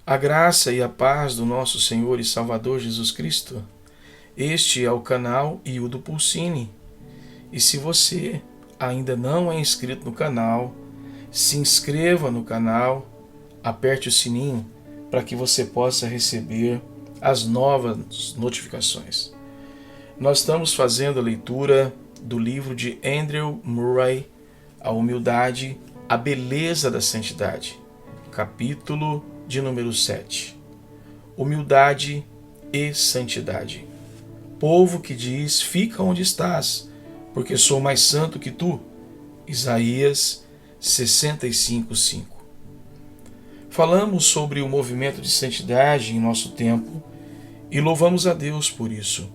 A graça e a paz do nosso Senhor e Salvador Jesus Cristo. Este é o canal Ildo Pulcini. E se você ainda não é inscrito no canal, se inscreva no canal, aperte o sininho para que você possa receber as novas notificações. Nós estamos fazendo a leitura do livro de Andrew Murray, A Humildade, a Beleza da Santidade, capítulo de número 7. Humildade e santidade. Povo que diz, fica onde estás, porque sou mais santo que tu. Isaías 65:5. Falamos sobre o movimento de santidade em nosso tempo e louvamos a Deus por isso.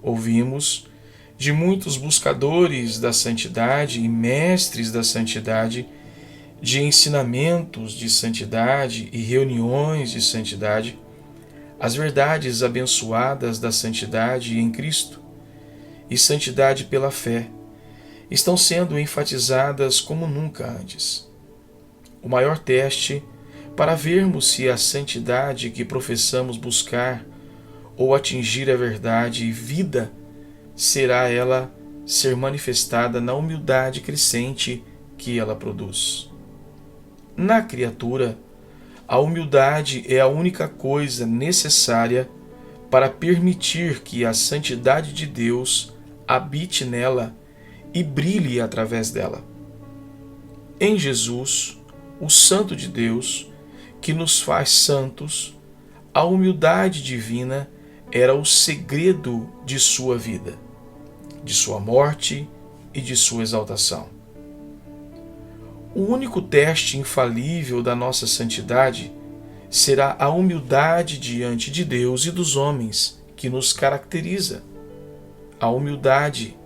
Ouvimos de muitos buscadores da santidade e mestres da santidade, de ensinamentos de santidade e reuniões de santidade, as verdades abençoadas da santidade em Cristo e santidade pela fé estão sendo enfatizadas como nunca antes. O maior teste para vermos se a santidade que professamos buscar ou atingir a verdade e vida será ela ser manifestada na humildade crescente que ela produz. Na criatura, a humildade é a única coisa necessária para permitir que a santidade de Deus habite nela e brilhe através dela. Em Jesus, o Santo de Deus, que nos faz santos, a humildade divina era o segredo de sua vida, de sua morte e de sua exaltação. O único teste infalível da nossa santidade será a humildade diante de Deus e dos homens que nos caracteriza. A humildade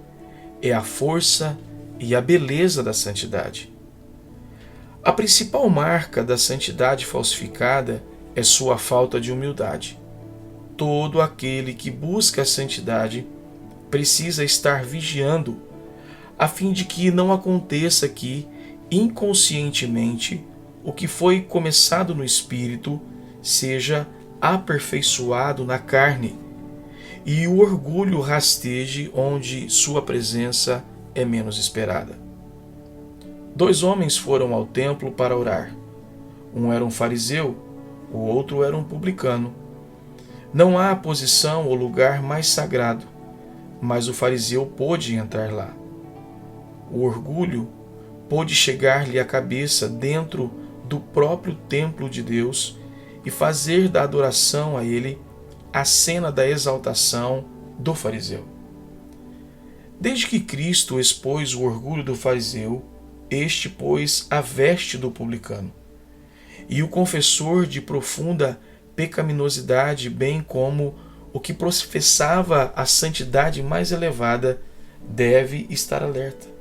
é a força e a beleza da santidade. A principal marca da santidade falsificada é sua falta de humildade. Todo aquele que busca a santidade precisa estar vigiando, a fim de que não aconteça que, inconscientemente, o que foi começado no espírito seja aperfeiçoado na carne, e o orgulho rasteje onde sua presença é menos esperada. 2 homens foram ao templo para orar. Um era um fariseu, o outro era um publicano. Não há posição ou lugar mais sagrado, mas o fariseu pôde entrar lá. O orgulho pôde chegar-lhe à cabeça dentro do próprio templo de Deus e fazer da adoração a ele a cena da exaltação do fariseu. Desde que Cristo expôs o orgulho do fariseu, este pôs a veste do publicano. E o confessor de profunda pecaminosidade, bem como o que professava a santidade mais elevada, deve estar alerta.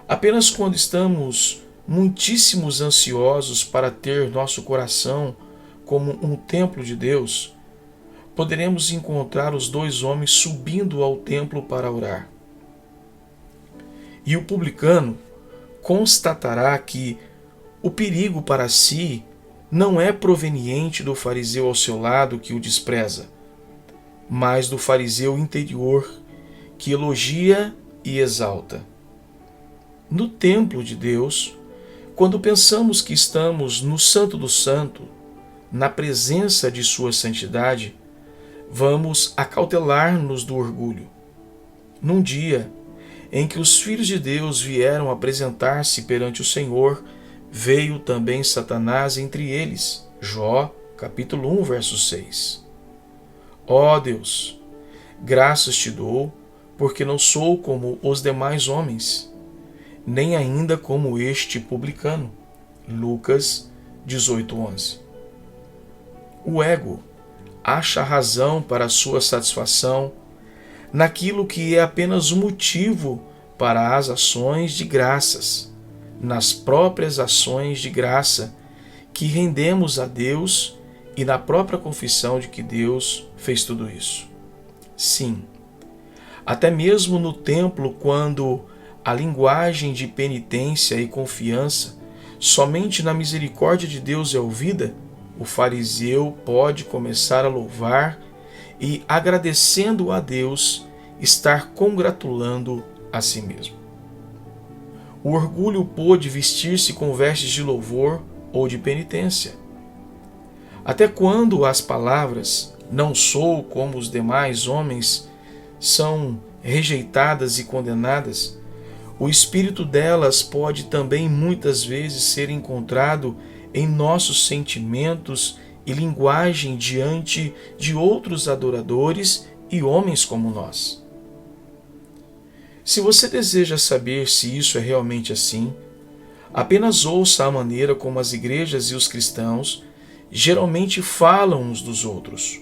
Apenas quando estamos muitíssimos ansiosos para ter nosso coração como um templo de Deus, poderemos encontrar os 2 homens subindo ao templo para orar. E o publicano constatará que o perigo para si não é proveniente do fariseu ao seu lado que o despreza, mas do fariseu interior que elogia e exalta. No templo de Deus, quando pensamos que estamos no Santo do Santo, na presença de sua santidade, vamos acautelar-nos do orgulho. Num dia em que os filhos de Deus vieram apresentar-se perante o Senhor, veio também Satanás entre eles. Jó, capítulo 1, verso 6. Ó Deus, graças te dou, porque não sou como os demais homens, nem ainda como este publicano. Lucas 18:11. O ego acha razão para sua satisfação naquilo que é apenas o motivo para as ações de graças, nas próprias ações de graça que rendemos a Deus e na própria confissão de que Deus fez tudo isso. Sim, até mesmo no templo, quando a linguagem de penitência e confiança somente na misericórdia de Deus é ouvida, o fariseu pode começar a louvar e, agradecendo a Deus, estar congratulando a si mesmo. O orgulho pôde vestir-se com vestes de louvor ou de penitência. Até quando as palavras "não sou como os demais homens" são rejeitadas e condenadas, o espírito delas pode também muitas vezes ser encontrado em nossos sentimentos e linguagem diante de outros adoradores e homens como nós. Se você deseja saber se isso é realmente assim, apenas ouça a maneira como as igrejas e os cristãos geralmente falam uns dos outros.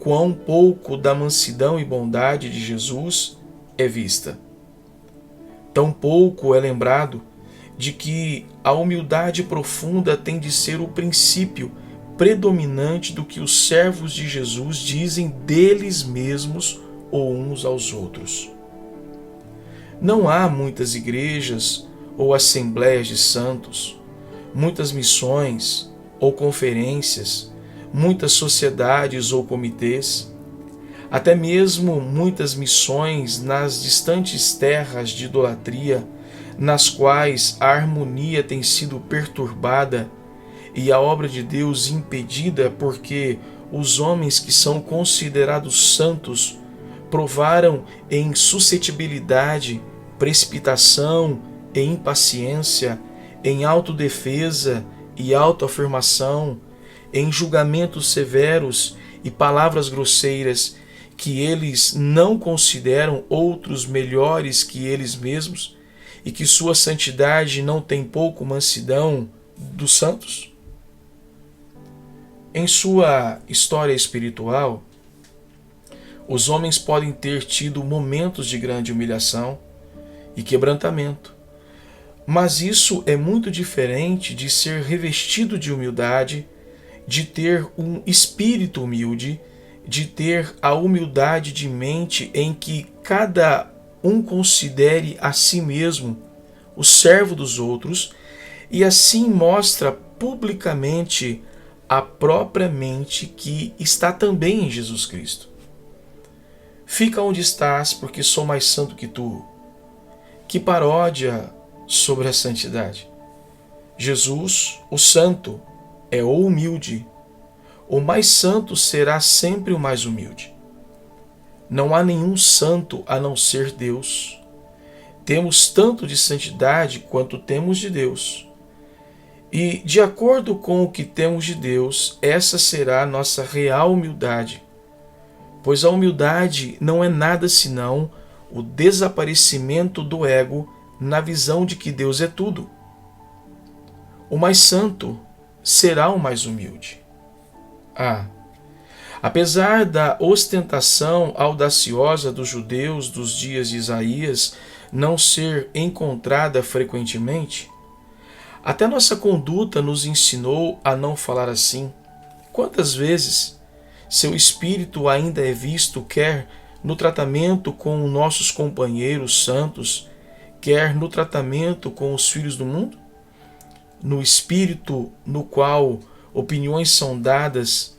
Quão pouco da mansidão e bondade de Jesus é vista. Tão pouco é lembrado de que a humildade profunda tem de ser o princípio predominante do que os servos de Jesus dizem deles mesmos ou uns aos outros. Não há muitas igrejas ou assembleias de santos, muitas missões ou conferências, muitas sociedades ou comitês, até mesmo muitas missões nas distantes terras de idolatria, nas quais a harmonia tem sido perturbada e a obra de Deus impedida porque os homens que são considerados santos provaram em suscetibilidade, precipitação e impaciência, em autodefesa e autoafirmação, em julgamentos severos e palavras grosseiras, que eles não consideram outros melhores que eles mesmos e que sua santidade não tem pouco mansidão dos santos? Em sua história espiritual, os homens podem ter tido momentos de grande humilhação e quebrantamento, mas isso é muito diferente de ser revestido de humildade, de ter um espírito humilde, de ter a humildade de mente em que cada um considere a si mesmo o servo dos outros e assim mostra publicamente a própria mente que está também em Jesus Cristo. Fica onde estás, porque sou mais santo que tu. Que paródia sobre a santidade! Jesus, o santo, é o humilde. O mais santo será sempre o mais humilde. Não há nenhum santo a não ser Deus. Temos tanto de santidade quanto temos de Deus. E, de acordo com o que temos de Deus, essa será a nossa real humildade. Pois a humildade não é nada senão o desaparecimento do ego na visão de que Deus é tudo. O mais santo será o mais humilde. Apesar da ostentação audaciosa dos judeus dos dias de Isaías não ser encontrada frequentemente, até nossa conduta nos ensinou a não falar assim. Quantas vezes seu espírito ainda é visto quer no tratamento com nossos companheiros santos, quer no tratamento com os filhos do mundo? No espírito no qual opiniões são dadas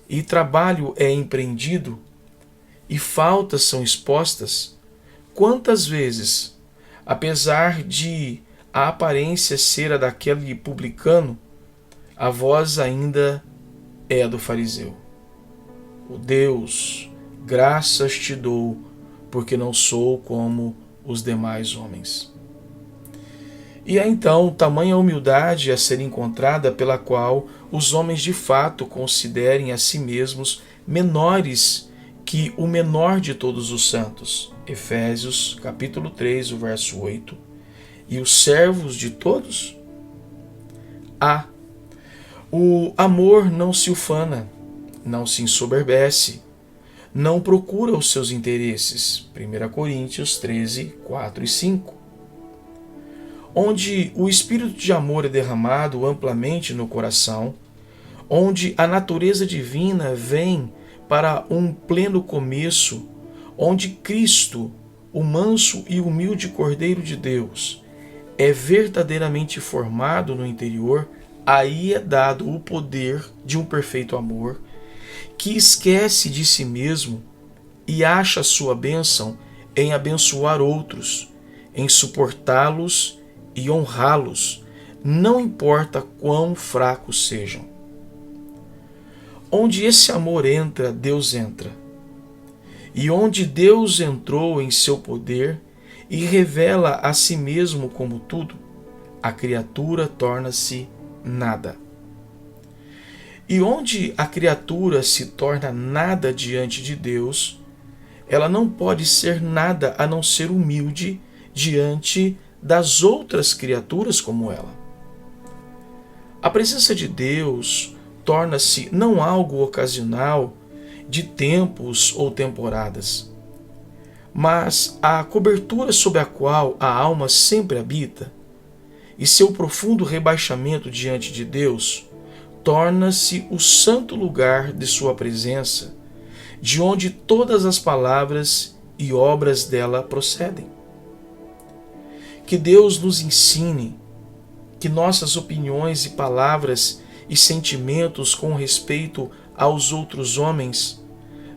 e trabalho é empreendido e faltas são expostas, quantas vezes, apesar de a aparência ser a daquele publicano, a voz ainda é a do fariseu. O Deus, graças te dou, porque não sou como os demais homens. E há então tamanha humildade a ser encontrada pela qual os homens de fato considerem a si mesmos menores que o menor de todos os santos. Efésios capítulo 3, o verso 8. E os servos de todos? O amor não se ufana, não se ensoberbece, não procura os seus interesses. 1 Coríntios 13, 4 e 5. Onde o espírito de amor é derramado amplamente no coração, onde a natureza divina vem para um pleno começo, onde Cristo, o manso e humilde Cordeiro de Deus, é verdadeiramente formado no interior, aí é dado o poder de um perfeito amor que esquece de si mesmo e acha sua bênção em abençoar outros, em suportá-los e honrá-los, não importa quão fracos sejam. Onde esse amor entra, Deus entra. E onde Deus entrou em seu poder e revela a si mesmo como tudo, a criatura torna-se nada. E onde a criatura se torna nada diante de Deus, ela não pode ser nada a não ser humilde diante das outras criaturas como ela. A presença de Deus torna-se não algo ocasional, de tempos ou temporadas, mas a cobertura sob a qual a alma sempre habita, e seu profundo rebaixamento diante de Deus torna-se o santo lugar de sua presença, de onde todas as palavras e obras dela procedem. Que Deus nos ensine que nossas opiniões e palavras e sentimentos com respeito aos outros homens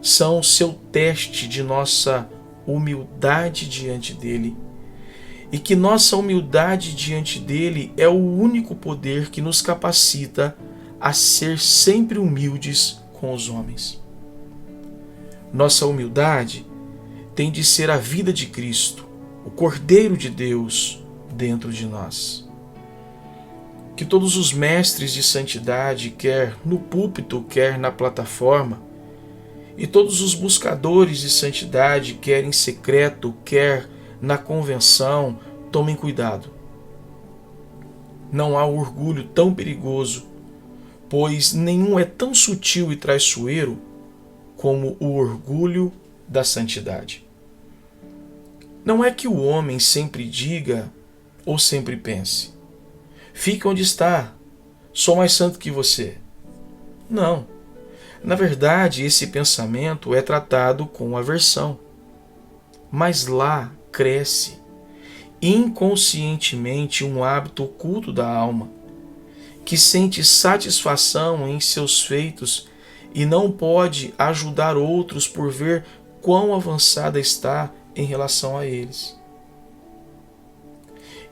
são seu teste de nossa humildade diante dele, e que nossa humildade diante dele é o único poder que nos capacita a ser sempre humildes com os homens. Nossa humildade tem de ser a vida de Cristo, o Cordeiro de Deus dentro de nós. Que todos os mestres de santidade, quer no púlpito, quer na plataforma, e todos os buscadores de santidade, quer em secreto, quer na convenção, tomem cuidado. Não há orgulho tão perigoso, pois nenhum é tão sutil e traiçoeiro como o orgulho da santidade. Não é que o homem sempre diga ou sempre pense: fica onde está, sou mais santo que você. Não. Na verdade, esse pensamento é tratado com aversão. Mas lá cresce inconscientemente um hábito oculto da alma, que sente satisfação em seus feitos e não pode ajudar outros por ver quão avançada está em relação a eles.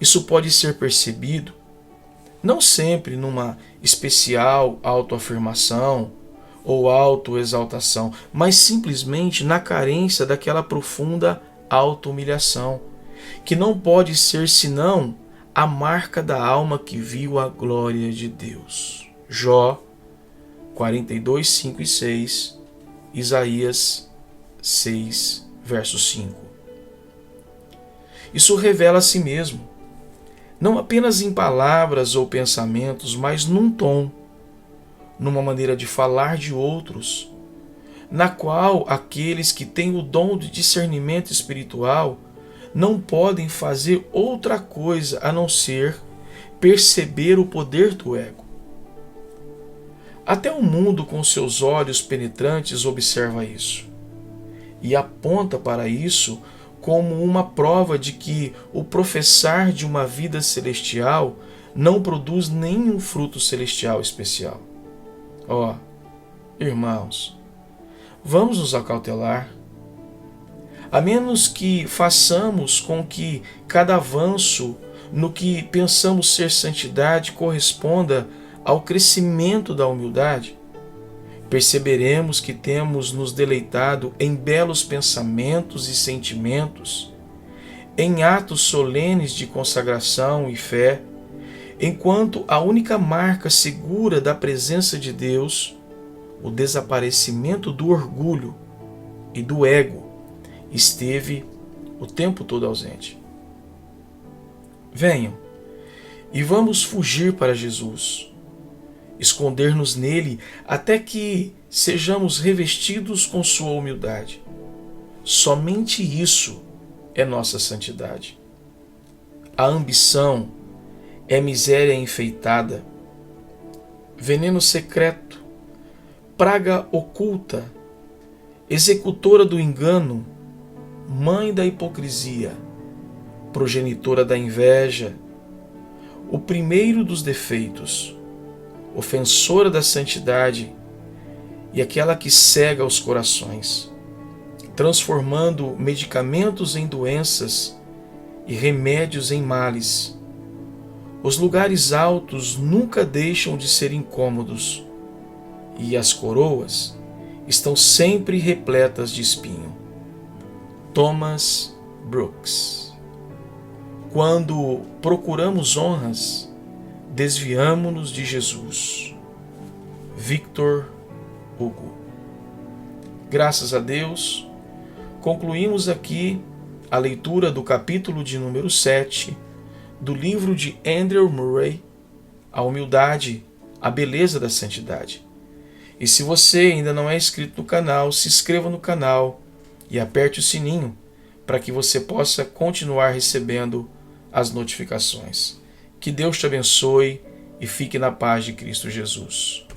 Isso pode ser percebido não sempre numa especial autoafirmação ou autoexaltação, mas simplesmente na carência daquela profunda auto-humilhação, que não pode ser senão a marca da alma que viu a glória de Deus. Jó 42, 5 e 6, Isaías 6, verso 5. Isso revela a si mesmo, não apenas em palavras ou pensamentos, mas num tom, numa maneira de falar de outros, na qual aqueles que têm o dom de discernimento espiritual não podem fazer outra coisa a não ser perceber o poder do ego. Até o mundo com seus olhos penetrantes observa isso e aponta para isso como uma prova de que o professar de uma vida celestial não produz nenhum fruto celestial especial. Irmãos, vamos nos acautelar. A menos que façamos com que cada avanço no que pensamos ser santidade corresponda ao crescimento da humildade, perceberemos que temos nos deleitado em belos pensamentos e sentimentos, em atos solenes de consagração e fé, enquanto a única marca segura da presença de Deus, o desaparecimento do orgulho e do ego, esteve o tempo todo ausente. Venham e vamos fugir para Jesus, esconder-nos nele até que sejamos revestidos com sua humildade. Somente isso é nossa santidade. A ambição é miséria enfeitada, veneno secreto, praga oculta, executora do engano, mãe da hipocrisia, progenitora da inveja, o primeiro dos defeitos, ofensora da santidade e aquela que cega os corações, transformando medicamentos em doenças e remédios em males. Os lugares altos nunca deixam de ser incômodos, e as coroas estão sempre repletas de espinho. Thomas Brooks. Quando procuramos honras, desviamo-nos de Jesus. Victor Hugo. Graças a Deus, concluímos aqui a leitura do capítulo de número 7 do livro de Andrew Murray, A Humildade, a Beleza da Santidade. E se você ainda não é inscrito no canal, se inscreva no canal e aperte o sininho para que você possa continuar recebendo as notificações. Que Deus te abençoe e fique na paz de Cristo Jesus.